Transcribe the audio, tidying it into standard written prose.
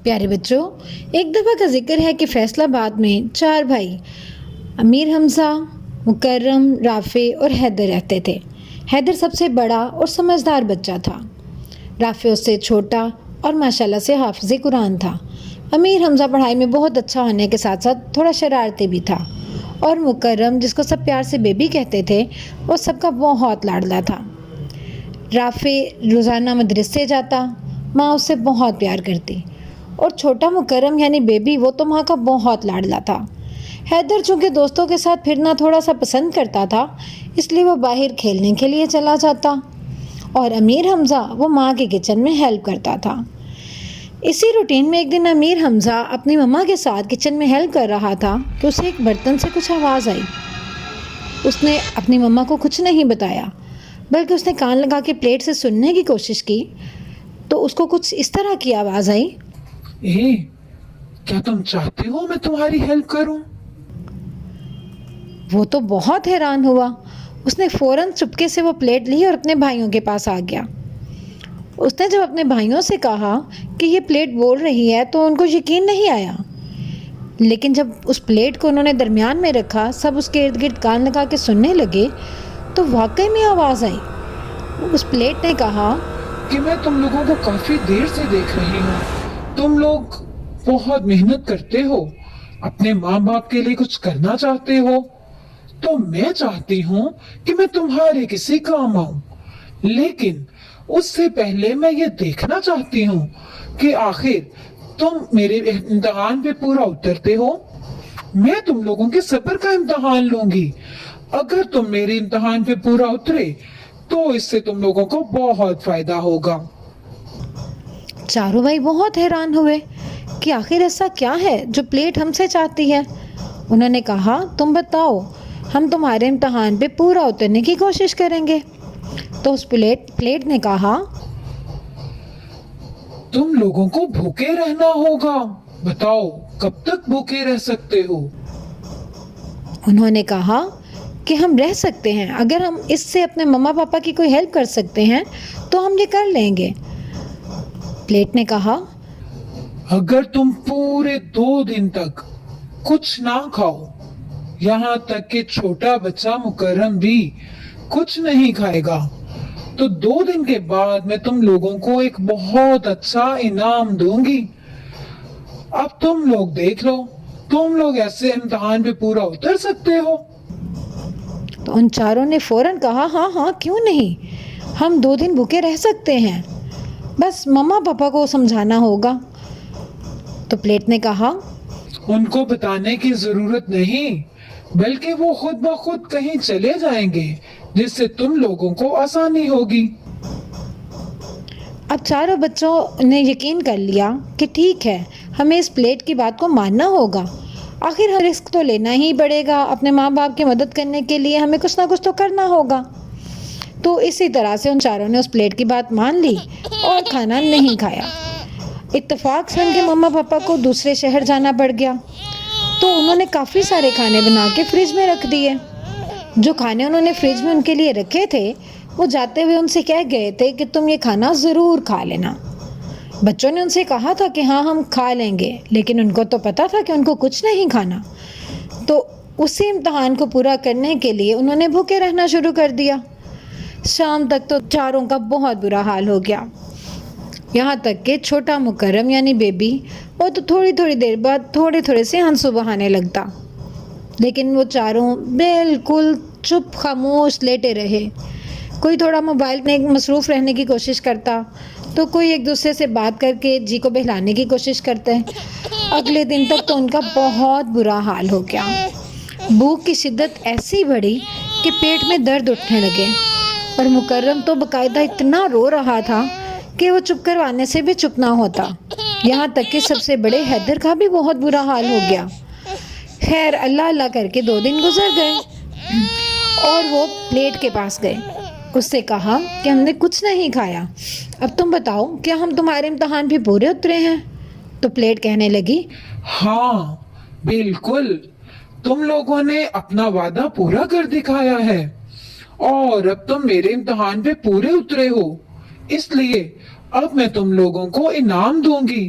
پیارے بچوں، ایک دفعہ کا ذکر ہے کہ فیصل آباد میں 4 بھائی امیر حمزہ، مکرم، رافع اور حیدر رہتے تھے۔ حیدر سب سے بڑا اور سمجھدار بچہ تھا۔ رافع اس سے چھوٹا اور ماشاءاللہ سے حافظ قرآن تھا۔ امیر حمزہ پڑھائی میں بہت اچھا ہونے کے ساتھ ساتھ تھوڑا شرارتی بھی تھا، اور مکرم، جس کو سب پیار سے بیبی کہتے تھے، وہ سب کا بہت لاڈلا تھا۔ رافع روزانہ مدرسے جاتا، ماں اس سے بہت پیار کرتی، اور چھوٹا مکرم یعنی بیبی، وہ تو ماں کا بہت لاڈلا تھا۔ حیدر چونکہ دوستوں کے ساتھ پھرنا تھوڑا سا پسند کرتا تھا، اس لیے وہ باہر کھیلنے کے لیے چلا جاتا، اور امیر حمزہ وہ ماں کے کچن میں ہیلپ کرتا تھا۔ اسی روٹین میں ایک دن امیر حمزہ اپنی مما کے ساتھ کچن میں ہیلپ کر رہا تھا کہ اسے ایک برتن سے کچھ آواز آئی۔ اس نے اپنی مما کو کچھ نہیں بتایا، بلکہ اس نے کان لگا کے پلیٹ سے سننے کی کوشش کی، تو اس کو کچھ اس طرح کی آواز آئی، کیا تم چاہتے ہو میں تمہاری ہیلپ کروں؟ وہ تو بہت حیران ہوا۔ اس نے فوراً چپکے سے وہ پلیٹ لی اور اپنے بھائیوں کے پاس آ گیا۔ اس نے جب اپنے بھائیوں سے کہا کہ یہ پلیٹ بول رہی ہے تو ان کو یقین نہیں آیا، لیکن جب اس پلیٹ کو انہوں نے درمیان میں رکھا، سب اس کے ارد گرد کان لگا کے سننے لگے، تو واقعی میں آواز آئی۔ اس پلیٹ نے کہا کہ میں تم لوگوں کو کافی دیر سے دیکھ رہی ہوں، تم لوگ بہت محنت کرتے ہو، اپنے ماں باپ کے لیے کچھ کرنا چاہتے ہو، تو میں چاہتی ہوں کہ میں تمہارے کسی کام آؤں، لیکن اس سے پہلے میں یہ دیکھنا چاہتی ہوں کہ آخر تم میرے امتحان پہ پورا اترتے ہو۔ میں تم لوگوں کے صبر کا امتحان لوں گی۔ اگر تم میرے امتحان پہ پورا اترے تو اس سے تم لوگوں کو بہت فائدہ ہوگا۔ چاروں بھائی بہت حیران ہوئے کہ آخر ایسا کیا ہے جو پلیٹ ہم سے چاہتی ہے۔ انہوں نے کہا، تم بتاؤ، ہم تمہارے امتحان پہ پورا اترنے کی کوشش کریں گے۔ تو اس پلیٹ نے کہا، تم لوگوں کو بھوکے رہنا ہوگا، بتاؤ کب تک بھوکے رہ سکتے ہو؟ انہوں نے کہا کہ ہم رہ سکتے ہیں، اگر ہم اس سے اپنے مما پاپا کی کوئی ہیلپ کر سکتے ہیں تو ہم یہ کر لیں گے۔ پلیٹ نے کہا، اگر تم پورے 2 دن تک کچھ نہ کھاؤ، یہاں تک کہ چھوٹا بچہ مکرم بھی کچھ نہیں کھائے گا، تو 2 دن کے بعد میں تم لوگوں کو ایک بہت اچھا انعام دوں گی۔ اب تم لوگ دیکھ لو، تم لوگ ایسے امتحان پہ پورا اتر سکتے ہو؟ تو ان چاروں نے فوراً کہا، ہاں ہاں، کیوں نہیں، ہم 2 دن بھوکے رہ سکتے ہیں، بس مما پاپا کو سمجھانا ہوگا۔ تو پلیٹ نے کہا، ان کو بتانے کی ضرورت نہیں، بلکہ وہ خود بخود کہیں چلے جائیں گے، جس سے تم لوگوں کو آسانی ہوگی۔ اب چاروں بچوں نے یقین کر لیا کہ ٹھیک ہے، ہمیں اس پلیٹ کی بات کو ماننا ہوگا، آخر ہر رسک تو لینا ہی پڑے گا، اپنے ماں باپ کی مدد کرنے کے لیے ہمیں کچھ نہ کچھ تو کرنا ہوگا۔ تو اسی طرح سے ان چاروں نے اس پلیٹ کی بات مان لی اور کھانا نہیں کھایا۔ اتفاق سے ان کے مما پاپا کو دوسرے شہر جانا پڑ گیا، تو انہوں نے کافی سارے کھانے بنا کے فریج میں رکھ دیے۔ جو کھانے انہوں نے فریج میں ان کے لیے رکھے تھے، وہ جاتے ہوئے ان سے کہہ گئے تھے کہ تم یہ کھانا ضرور کھا لینا۔ بچوں نے ان سے کہا تھا کہ ہاں ہم کھا لیں گے، لیکن ان کو تو پتا تھا کہ ان کو کچھ نہیں کھانا، تو اسی امتحان کو پورا کرنے کے لیے انہوں نے بھوکے رہنا شروع کر دیا۔ شام تک تو چاروں کا بہت برا حال ہو گیا، یہاں تک کہ چھوٹا مکرم یعنی بیبی، وہ تو تھوڑی تھوڑی دیر بعد تھوڑے سے آنسو بہانے لگتا، لیکن وہ چاروں بالکل چپ خاموش لیٹے رہے۔ کوئی تھوڑا موبائل میں مصروف رہنے کی کوشش کرتا، تو کوئی ایک دوسرے سے بات کر کے جی کو بہلانے کی کوشش کرتے۔ اگلے دن تک تو ان کا بہت برا حال ہو گیا۔ بھوک کی شدت ایسی بڑھی کہ پیٹ میں درد اٹھنے لگے، اور مکرم تو باقاعدہ اتنا رو رہا تھا کہ وہ چپ کروانے سے بھی چپ نہ ہوتا، یہاں تک کہ سب سے بڑے حیدر کا بھی بہت برا حال ہو گیا۔ خیر، اللہ اللہ کر کے 2 دن گزر گئے، اور وہ پلیٹ کے پاس گئے۔ اس سے کہا کہ ہم نے کچھ نہیں کھایا، اب تم بتاؤ کیا ہم تمہارے امتحان بھی پورے اترے ہیں؟ تو پلیٹ کہنے لگی، ہاں بالکل، تم لوگوں نے اپنا وعدہ پورا کر دکھایا ہے، اور اب تم میرے امتحان پہ پورے اترے ہو، اس لیے اب میں تم لوگوں کو انعام دوں گی،